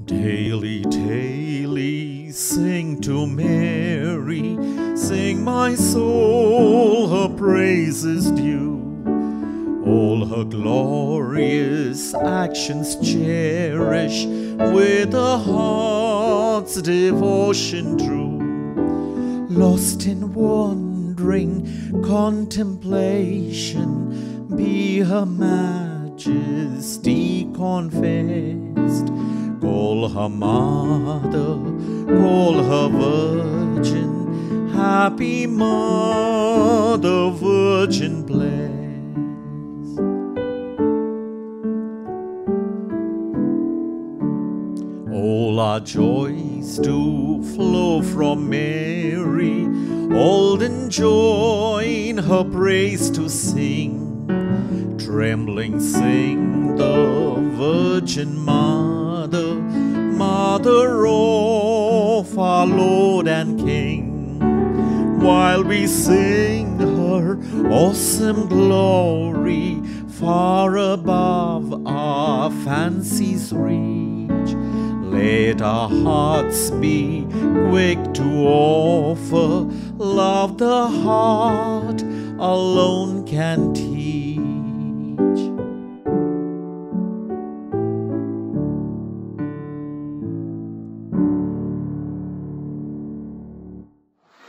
Daily, daily, sing to Mary, sing my soul her praises due. All her glorious actions cherish with a heart's devotion true. Lost in wandering contemplation, be her majesty confessed. Call her mother, call her virgin, happy mother, virgin blessed. All our joys do flow from Mary, all join her praise to sing. Trembling sing the Virgin Mother, Mother of our Lord and King, while we sing her awesome glory far above our fancy's reach. Let our hearts be quick to offer love the heart alone can teach.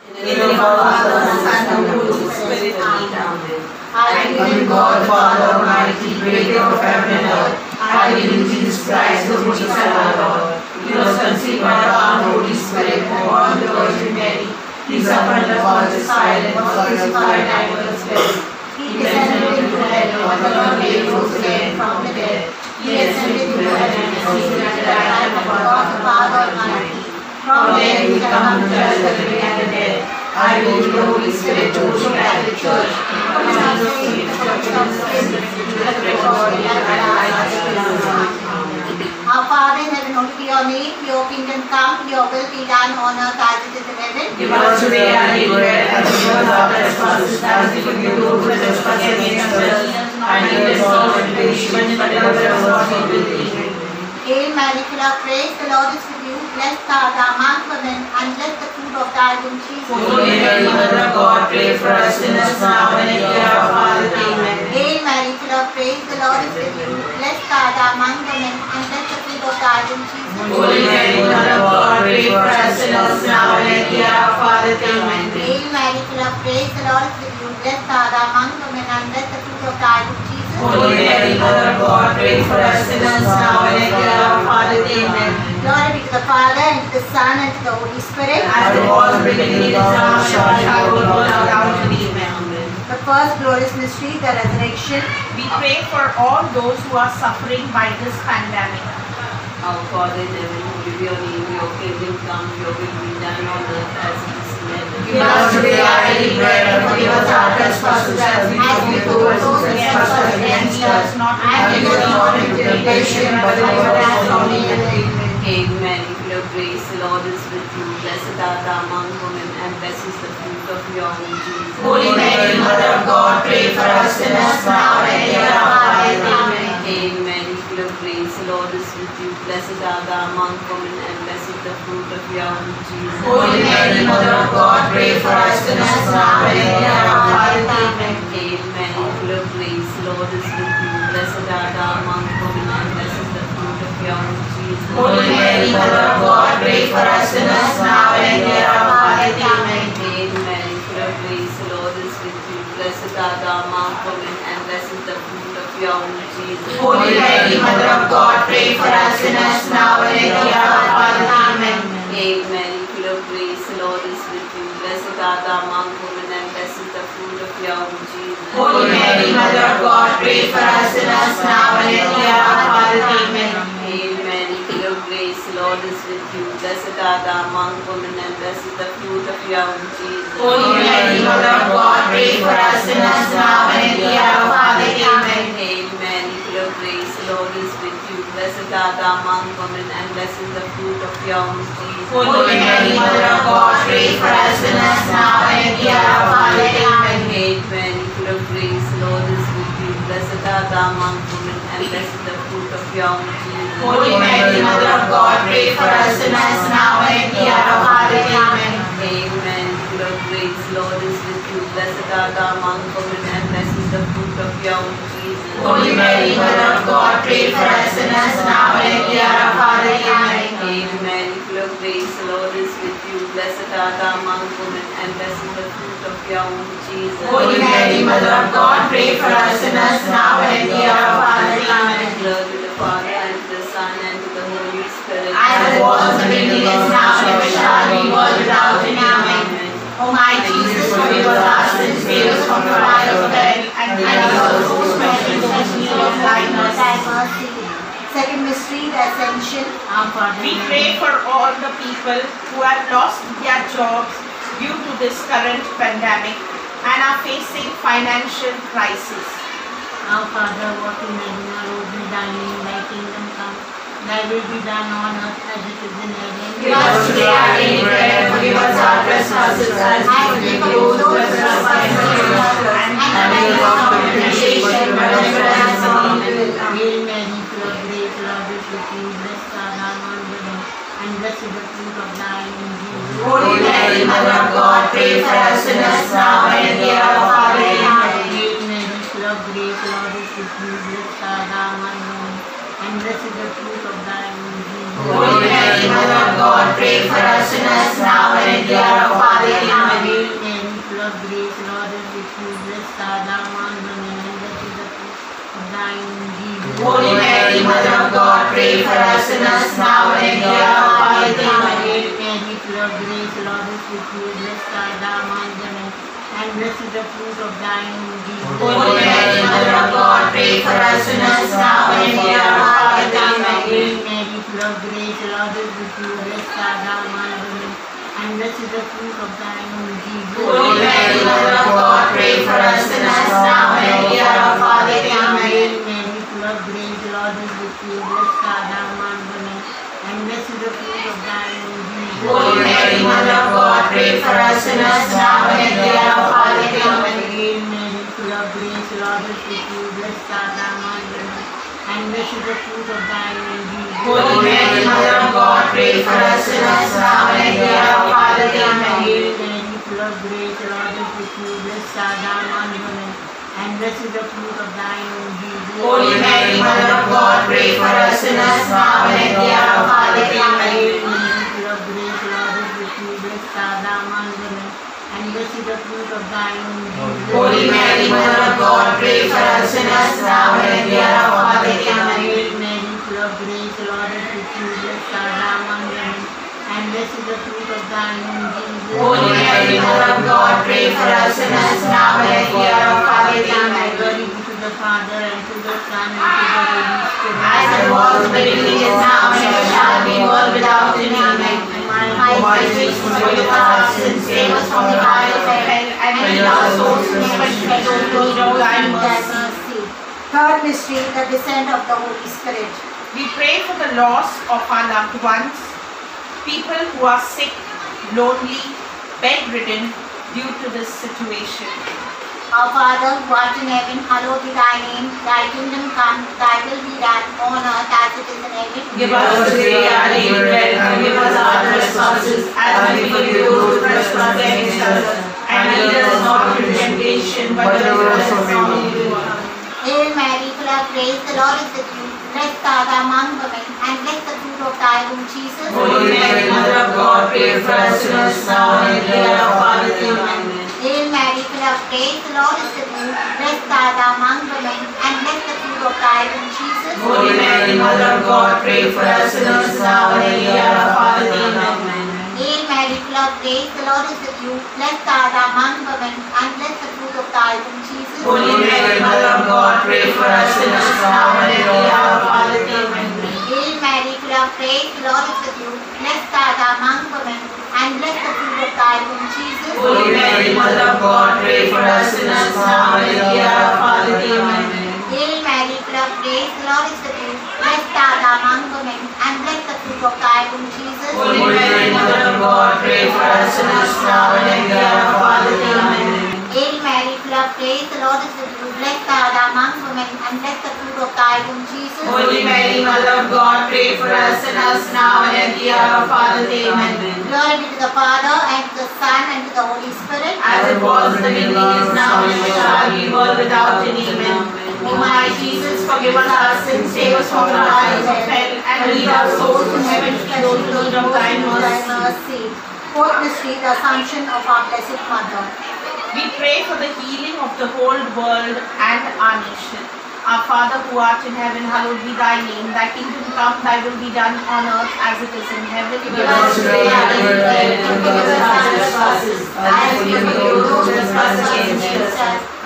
In the name of the Father, and the Son, and the Holy Spirit, amen. I believe in God, Father Almighty, creator of heaven and earth. I believe in Jesus Christ, the Holy Son of God. He was conceived by the power of the Holy Spirit, born of the Virgin Mary. He suffered under Pontius Pilate, was crucified, and was buried. He descended into heaven, on the third day rose again from the dead. He ascended into heaven, and is seated at the right hand of God, the Father Almighty. From there he will come to judge the living and the dead. I believe in the Holy Spirit, the Holy Catholic Church, the Jesus, the Church of the Saints, the body and the life of the Our Father in heaven, hallowed be your name. Your kingdom come, your will be done on earth as it is in heaven. Give us today our daily bread, and forgive us our trespasses, as we forgive those who trespass against us. And lead us not into temptation, but deliver us from evil. Hail Mary, full of grace, the Lord is with you. Blessed art thou among women, and blessed the fruit of thy womb, Jesus. Holy Mary, Mother of God, pray for us sinners now and at the hour of our death. Amen. Hail Mary, full of grace, the Lord is with you. Blessed art thou among women, and blessed the fruit of thy womb, Jesus. Holy Mary, Mother of God, pray for us sinners now and at the hour of our death. Amen. Hail Mary, full of grace, the Lord is with you. Blessed art thou among women, and blessed the fruit of thy womb, Jesus. Holy Mary, Mother of God, pray for us sinners now and at the hour of our death. Amen. Glory be to the Father, and to the Son, and to the Holy Spirit. As it was in the beginning, is now, shall be, world without end. Amen. The first glorious mystery, the resurrection. We pray for all those who are suffering by this pandemic. Our Father in heaven, hallowed be your name, your kingdom come, your will be done on earth as it is in heaven. Give us today our daily bread, and forgive us our trespasses, as we forgive those who trespass against us. And lead us not into temptation, but deliver us from evil. Amen. Hail Mary, full of grace, the Lord is with you. Blessed art thou among women, and blessed is the fruit of your womb, Jesus. Holy Mary, Mother of God, pray for us sinners now and at the hour of our death. Amen. Hail Mary, full of grace, the Lord is with you. Blessed art thou among women, and blessed is the fruit of your womb, Jesus. Holy Mary, Mother of God, pray for us sinners now and at the hour of our death. Amen. Hail Mary, full of grace, the Lord is with you. Blessed art thou among women, and blessed is the fruit of your womb, Jesus. Holy Mary, Mother of God, pray for us sinners now and at the hour of our death. Amen. Hail Mary, full of grace, the Lord is with you. Blessed art thou among women, and blessed is the fruit of your womb, Jesus. Holy Mary, Mother of God, pray for us sinners now and at the hour of our death. Amen. Hail Mary, full of grace, the Lord is with you. Blessed art thou among women, and blessed is the fruit of your womb, Jesus. Holy Mary, Mother of God, pray for us sinners now and at the hour of our death. Amen. Hail Mary, full of grace, the Lord is with you. Blessed art thou among women, and blessed is the fruit of your womb, Jesus. Holy Mary, Mother of God, pray for us sinners now and at the hour of our death. Amen. Hail Mary, full of grace, the Lord is with you. Blessed art thou among women, and blessed is the fruit of your womb, Jesus. Holy Mary, Mother of God, pray for us sinners now and at the hour of our death. Amen. Hail Mary, full of grace, the Lord is with you. Blessed art thou among women, and blessed is the fruit of your womb, Jesus. Holy Mary, Mother of God, pray for us sinners now and at the hour of our death. Amen. Amen. Full of grace, Lord is with you. Blessed art thou among women, and blessed is the fruit of your womb, Jesus. Holy Mary, Mother of God, pray for us sinners now and at the hour of our death. Amen. Amen. Full of grace, the Lord is with you. Blessed art thou among women, and blessed is the fruit of your womb, Jesus. Holy Mary, Mother of God, pray for us sinners now and at the hour of our death. Amen. Glory to the Father, and to the Son, and to the Holy Spirit. As it was in the beginning, is now, and ever shall be, world without end. Amen. O my Jesus, forgive us our sins, save us from the fire of hell, and lead us those questions and need of thine mercy. Second mystery, the Ascension. We pray for all the people who have lost their jobs due to this current pandemic and are facing financial crisis. Our Father, what in heaven, hallowed be thy name, thy kingdom come, thy will be done on earth as it is in heaven. Give us today our daily bread, and forgive us our trespasses as we forgive those who trespass against us. And lead us not into temptation, but deliver us from evil. Hail Mary, full of grace, the Lord is with you. Blessed art thou among women, and blessed is the fruit of thy womb, Jesus. Holy Mary, Mother of God, pray for us sinners now and at the hour of our death. Amen. Hail Mary, full of grace, the Lord is with you. Blessed art thou among women, and blessed is the fruit of thy womb, Jesus. Holy Mary, Mother of God, pray for us sinners now and at the hour of our death. Amen. Hail Mary, full of grace, the Lord is with you. Blessed art thou among women, and blessed is the fruit of thy womb, Jesus. Holy Mary, Mother of God, pray for us sinners now and at the hour of our death. Amen. Hail Mary, full of grace, the Lord is with you. Blessed art thou among women, and blessed is the fruit of thy womb, Jesus. Holy Mary, Mother of God, pray for us sinners now and at the hour of our death. Amen. Hail Mary, full of grace, the Lord is with you. Blessed art thou among women, and blessed is the fruit of thy womb, Jesus. Holy Mary, Mother of God, pray for us sinners now and at the hour of our death. Amen. Hail Mary, full of grace, the Lord is with you. Blessed art thou among women, and blessed is the fruit of thy womb, Jesus. Holy Mary, Mother of God, pray for us sinners now and at the hour of our death. Amen. Hail Mary, full of grace, the Lord is with you. Blessed art thou among women, and blessed is the fruit of thy womb, Jesus. Holy Mary, Mother of God, pray for us sinners now and at the hour of our death. Amen. Hail Mary, full of grace, the Lord is with you. Blessed art thou among women, and blessed is the fruit of thy womb, Jesus. Holy Mary, Mother of God, pray for us sinners now and at the hour of our death. Amen. Hail Mary, full of grace, the Lord is with you. Blessed art thou among women, and blessed is the fruit of thy womb, Jesus. Holy Mary, Mother of God, pray for us sinners now and at the hour of our death. Amen. Hail Mary, full of grace, the Lord is with you. Blessed art thou among women, and blessed is the fruit of thy womb, Jesus. Holy Mary, Mother of God, pray for us sinners now and at the hour of our death. Amen. Glory be to the Father, and to the Son, and to the Holy Spirit. As it was in the beginning, is now, and ever shall be, world without end. Amen. O my Jesus, forgive us our sins, save us from the fire of hell, and lead our souls, especially those who need thy mercy. Third mystery, the descent of the Holy Spirit. We pray for the loss of our loved ones, people who are sick, lonely, bedridden due to this situation. Our Father, who art in heaven, hallowed be thy name. Thy kingdom come, thy will be done on earth as it is in heaven. Give us today our daily bread, and forgive us our trespasses as we forgive those who trespass against us. And lead us not into temptation, but deliver us from evil. Hail Mary, full of grace, the Lord is with you. Blessed art thou among women, and blessed the fruit of thy womb, Jesus. Holy Mary, Mother of God, pray for us sinners now and at the hour of our death. Amen. Hail Mary, full of grace, the Lord is with you. Blessed art thou among women, and blessed the fruit of thy womb, Jesus. Holy Mary, Mother of God, pray for us sinners now and at the hour of our death. Amen. Hail Mary, full of grace, the Lord is with you. Blessed art thou among women, and blessed the fruit of thy womb, Jesus. Holy Mary, Mother of God, pray for us sinners now and at the hour of our death. Amen. Hail Mary, full of grace, the Lord is with you. Blessed art thou among women, and blessed the fruit of thy womb, Jesus. Holy Mary, Mother of God, pray for us sinners now and at the hour of our death. Amen. Hail Mary, full of grace, the Lord is with you. Blessed art thou among women, and blessed the fruit of thy womb, Jesus. Holy Mary, Mother of God, pray for us sinners now and at the hour of our death. Amen. Hail Mary, full of grace, the Lord is with you. Blessed art among women, and blessed the fruit of thy womb, Jesus. Holy Mary, Mother of God, pray for us sinners now and at the hour of our death. Amen. Glory be to the Father, and to the Son, and to the Holy Spirit. As it was in the beginning, is now, and ever shall be, world without end. Amen. O my Jesus, forgive us our sins, save us from the fires of hell, and lead our souls to heaven, those who need of thy mercy. Fourth mystery, the Assumption of our Blessed Mother. We pray for the healing of the whole world and our nation. Our Father who art in heaven, hallowed be thy name. Thy kingdom come, thy will be done on earth as it is in heaven. Give us today our daily bread, and forgive us our trespasses, as we forgive those who trespass against us.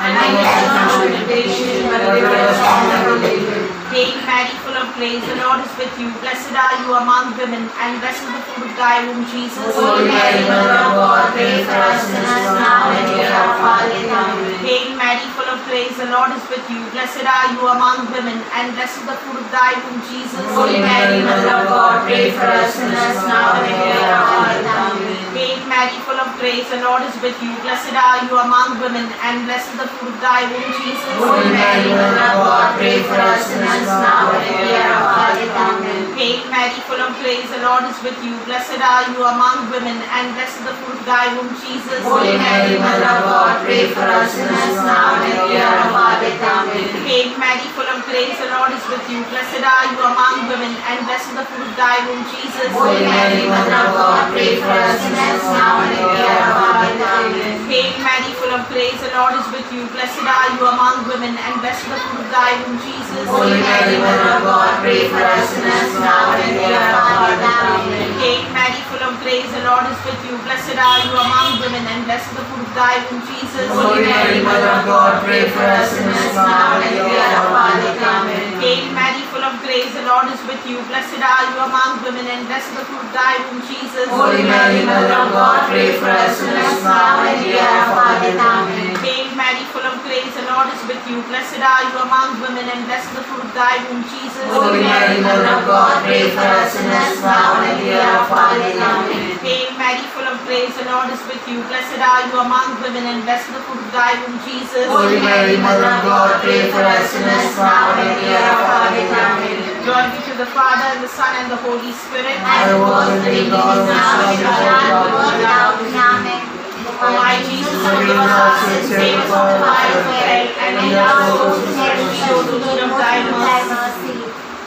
And lead us not into temptation, but deliver us from evil. Hail Mary, full of grace, the Lord is with you. Blessed are you among women, and blessed is the fruit of thy womb, Jesus. Holy Mary, Mother of God, pray for us sinners now and at the hour of our death. Amen. Hail Mary, full of grace, the Lord is with you. Blessed are you among women, and blessed is the fruit of thy womb, Jesus. Holy Mary, Mother of God, pray for us sinners now and at the hour of our death. Amen. Hail Mary, full of grace, the Lord is with you. Blessed are you among women, and blessed is the fruit of thy womb, Jesus. Holy Mary, Mother of God, pray for us sinners now and at the hour of our death. Amen. Hail Mary, full of grace, the Lord is with you. Blessed are you among women, and blessed is the fruit of thy womb, Jesus. Holy Mary, Mother of God, pray for us sinners now and at the hour of our death. Amen. Hail Mary, full of grace, the Lord is with you. Blessed are you among women, and blessed is the fruit of thy womb, Jesus. Holy Mary, Mother of God, pray for us sinners now and at the hour of our death. Amen. Hail Mary, full of grace, the Lord is with you. Blessed are you among women, and blessed is the fruit of thy womb, Jesus. Holy Mary, Mother of God, pray for us sinners now and at the hour of our death. Amen. Hail Mary, full of grace, the Lord is with you. Blessed are you among women, and blessed is the fruit of thy womb, Jesus. Holy Mary, Mother of God, pray for us sinners now and at the hour of our death. Amen. Hail Mary, full of grace, the Lord is with you. Blessed are you among women, and blessed is the fruit of thy womb, Jesus. Holy Mary, Mother of God, pray for us sinners now and at the hour of our death. Amen. Hail Mary, full of grace, the Lord is with you. Blessed are you among women, and blessed is the fruit of thy womb, Jesus. Holy Mary, Mother of God, pray for us sinners now and at the hour of our death. Amen. Hail Mary, full of grace, the Lord is with you. Blessed are you among women, and blessed is the fruit of thy womb, Jesus. Holy Mary, Mother of God, pray for us sinners now and at the hour of our death. Amen. Glory be to the Father, and the Son, and the Holy Spirit. As it was in the beginning, is now, and ever shall be, world without end. Amen. O my Jesus, forgive us our sins, save us from the fire of hell, and lead our souls to heaven, those who need of thy mercy.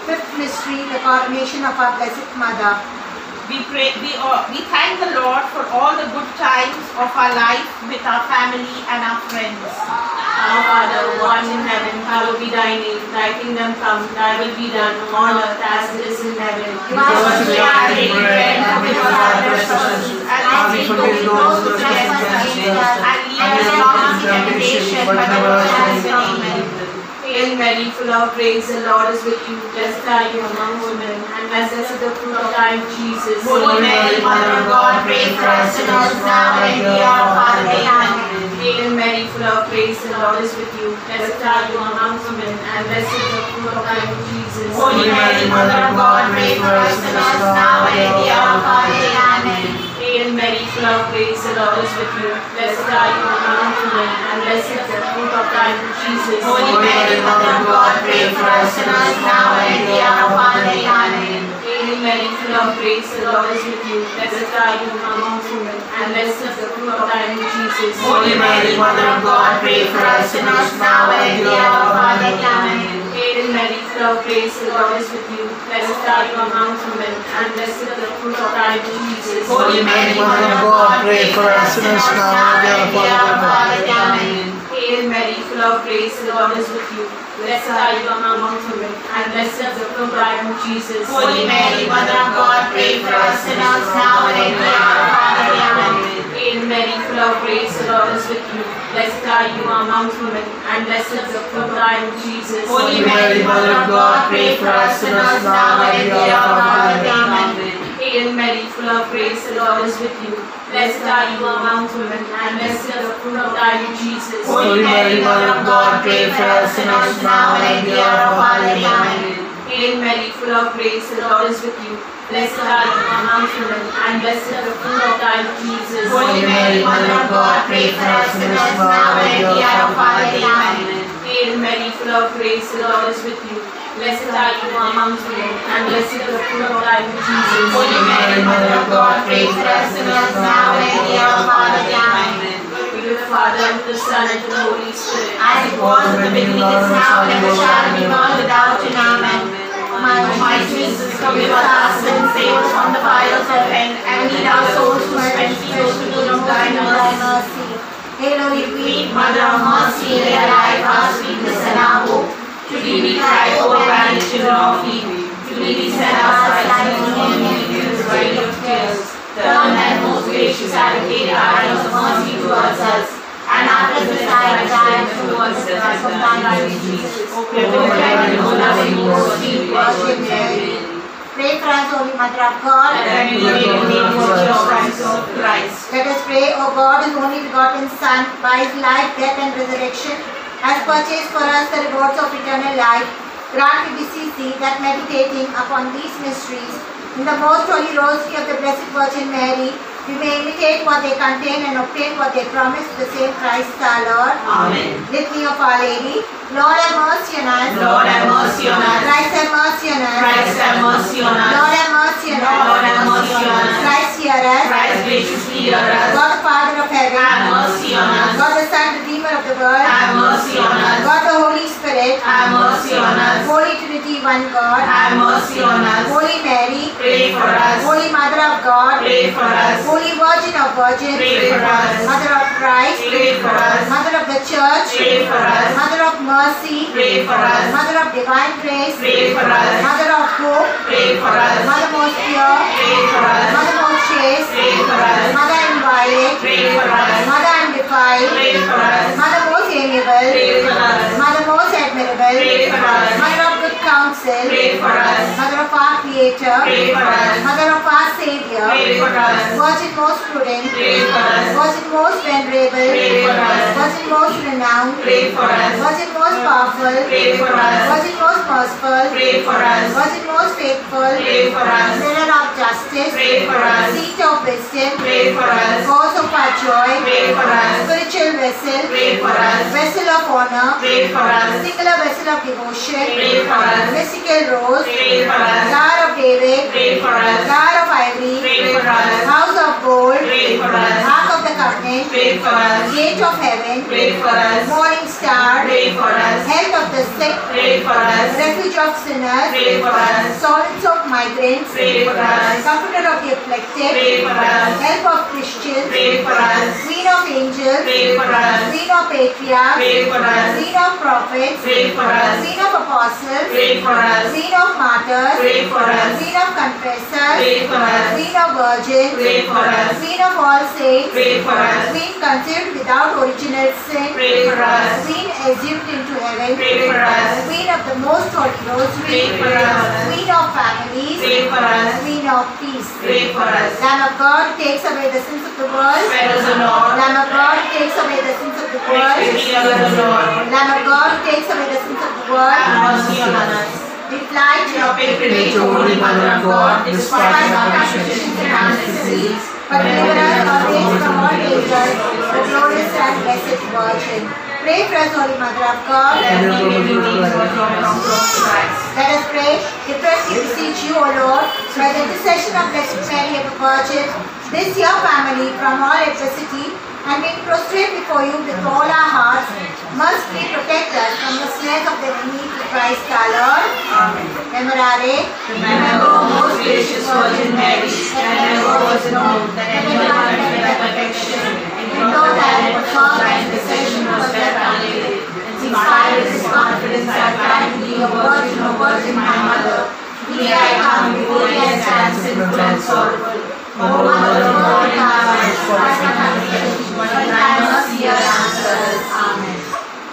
Fifth mystery, the coronation of our Blessed Mother. We thank the Lord for all the good times of our life with our family and our friends. Our Father, who art in heaven, hallowed be thy name. Thy kingdom come, thy will be done on earth as it is in heaven. Give us today our daily bread, and forgive us our trespasses, as we forgive those who trespass against us. And lead us not into temptation, but deliver us from evil. Amen. Hail Mary, full of grace, the Lord is with you. Blessed are you among women, and blessed is the fruit of thy womb, Jesus. Holy Mary, Mother of God, pray for us sinners now and at the hour of our death. Amen. Hail Mary, full of grace, the Lord is with you. Blessed are you among women, and blessed is the fruit of thy womb, Jesus. Holy Mary, Mother of God, pray for us sinners now and at the hour of our death. Amen. Hail Mary, full of grace, the Lord is with you. Blessed are you among women, and blessed is the fruit of thy womb, Jesus. Holy Mary, Mother of God, pray for us sinners now and at the hour of our death. Amen. Hail Mary, full of grace, the Lord is with you. Blessed are you among women, and blessed is the fruit of thy womb, Jesus. Holy Mary, Mother of God, pray for us sinners now and at the hour of our death. Amen. Hail Mary, full of grace, the Lord is with you. Blessed are you among women, and blessed is the fruit of thy womb, Jesus. Holy Mary, Mother of God, pray for us sinners now and at the hour of our death. Amen. Hail Mary, full of grace, the Lord is with you. Blessed are you among women, and blessed is the fruit of thy womb, Jesus. Holy Mary, Mother of God, pray for us sinners now and at the hour of our death. Amen. Hail Mary, full of grace, the Lord is with you. Blessed are you among women, and blessed is the fruit of thy womb, Jesus. Holy Mary, Mother of God, pray for us sinners now and at the hour of our death. Amen. Hail Mary, full of grace, the Lord is with you. Blessed are you among women, and blessed is the fruit of thy womb, Jesus. Holy Mary, Mother of God, pray for us sinners now and at the hour of our death. Amen. Hail Mary, full of grace, the Lord is with you. Blessed are you among women, and blessed is the fruit of thy womb, Jesus. Holy Mary, Mother of God, pray for us sinners now and at the hour of our death. Amen. Hail Mary, full of grace, the Lord is with you. Blessed are you amongst women, and blessed is the fruit of thy womb, Jesus. Holy Mary, Mother of God, pray for us sinners now and at the hour of our death. Amen. To the Father, and to the Son, and to the Holy Spirit. As it was in the beginning, is now, and ever shall be, world without end. Amen. My Jesus, forgive us our sins, save us from the fires of hell, and lead our souls to especially those who need of thy mercy. Hail, Holy Queen, Mother of Mercy, hail our life, our sweetness, and our hope. To thee we cry, O abandoned children of Eve. To thee we send our sighs, and only in this valley of tears. Turn thy most gracious advocate, our eyes of mercy towards us, and after this thy child towards us of thy righteous Jesus. O Lord, and O loving, O sweet Virgin Mary. Pray for us, Holy Mother of God, that we may be made worthy of Christ. Let us pray, O God, whose only begotten Son, by his life, death, and resurrection, has purchased for us the rewards of eternal life. Grant, we beseech thee, that meditating upon these mysteries in the most holy rosary of the Blessed Virgin Mary, we may imitate what they contain and obtain what they promise to the same Christ our Lord. Amen. Litany of Our Lady. Lord have mercy on us. Lord have mercy on us. Christ have mercy on us. Christ have mercy on us. Lord have mercy on us. Lord have mercy on us. Christ hear us. Christ graciously hear us. God the Father of heaven. Have mercy on us. God the Son, Redeemer of the world. Have mercy on us. God the Holy Spirit. Have mercy on us. Holy Trinity, one God. Have mercy on us. Holy Mary. Pray for us. Holy Mother of God. Pray for us. Holy Virgin of Virgins. Pray for us. Mother of Christ. Pray for us. Mother of the Church. Pray for us. Mother of Mercy. Pray for us. Mother of Divine Grace. Pray for us. Mother of Hope. Pray for us. Mother most pure. Pray for us. Mother most chaste. Pray for us. Mother inviolate. Pray for us. Mother undefiled. Pray for us. Mother most amiable. Pray for us. Mother most admirable. Pray for us. Mother of good counsel. Pray for us. Mother of our Creator. Pray for us. Mother of our Savior. Pray for us. Virgin most prudent. Pray for us. Virgin most venerable. Pray for us. Virgin most renowned. Pray for us. Virgin most powerful. Pray for us. Virgin most merciful. Pray for us. Virgin most faithful. Pray for us. Pillar of justice. Pray for us. Seat of wisdom. Pray for us. Cause of our joy. Pray for us. Spiritual vessel. Pray for us. Vessel of honor. Pray for us. Singular vessel of devotion. Pray for us. Mystical rose. Pray for us. Star of David. Pray for us. Star of ivory. Pray for us. House of gold. Pray for us. Ark of the covenant. Pray for us. Gate of heaven. Pray for us. Morning star. Pray for us. Health of the sick. Pray for us. Refuge of sinners. Pray for us. Solace of migrants. Pray for us. Comforter of the afflicted. Pray for us. Help of Christians. Pray for us. Queen of angels. Pray for us. Queen of patriarchs. Pray for us. Queen of prophets. Pray for us. Queen of apostles. Pray for us. Queen of martyrs. Pray for us. Queen of confessors. Pray for us. Queen of virgins. Pray for us. Queen of all saints. Pray for us. Queen conceived without original sin. Pray for us. Queen assumed into heaven. Pray for us. Queen of the most holy rosary. Pray for us. Queen of families. Pray for us. Queen of peace. Pray for us. Lamb of God takes away the sins of the world. Spare us, O Lord. Lamb of God takes away the sins of the world. Make us, O Lord. Lamb of God takes away the sins of the Have world. mercy on us. We fly to your Pilgrimage, O Holy Mother of God, despite our afflictions and our necessities, but deliver us always from all dangers, the glorious and blessed Virgin. Pray for us, Holy Mother of God. that we may be made from Christ. Let us pray. We beseech you, O Lord, by the intercession of Blessed Mary, ever Virgin, this your family from all adversity, and being prostrate before you with all our hearts, mercifully protect us from the snares of the enemy through Christ our Lord. Amen. Memorare. Remember, O most gracious Virgin Mary, that never was known that anyone can get perfection, and know that it was not by intercession was left unaided. Inspired his confidence that I can be a virgin, O Virgin my Mother. Here I come before thee and stand sinful and sorrowful. O Mother of God and our but thy mercy answers. Amen.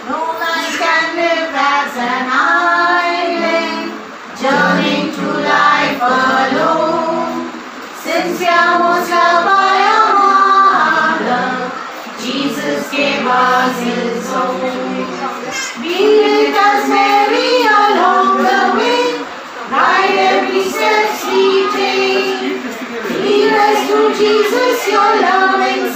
No man can live as an island, journeying through life alone. Since we are most loved by our Mother, Jesus gave us His own. Be with us, Mary, along the way, guide every step we take. Lead us to Jesus, your loving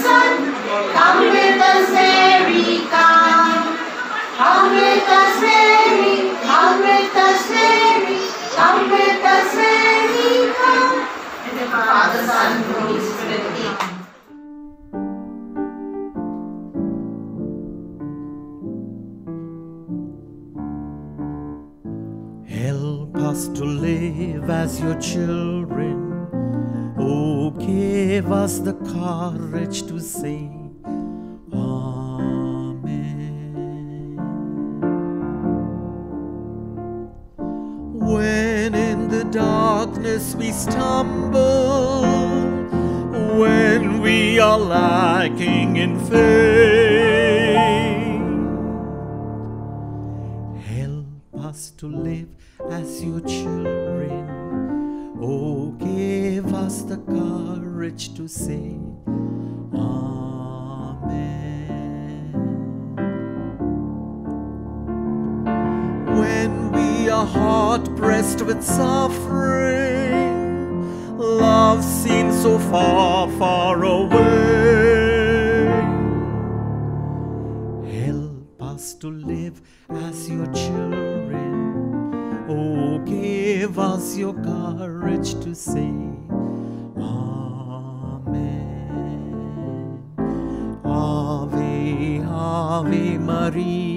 Father, Son, and Holy Spirit. Amen. Help us to live as your children. Oh, give us the courage to say Amen. When in the darkness we stumble, when we are lacking in faith, help us to live as your children. Oh, give us the courage to say Amen. When we are hard-pressed with suffering, love seems so far, far away, help us to live as your children. Oh, give us your courage to say Amen. Ave, Ave Maria.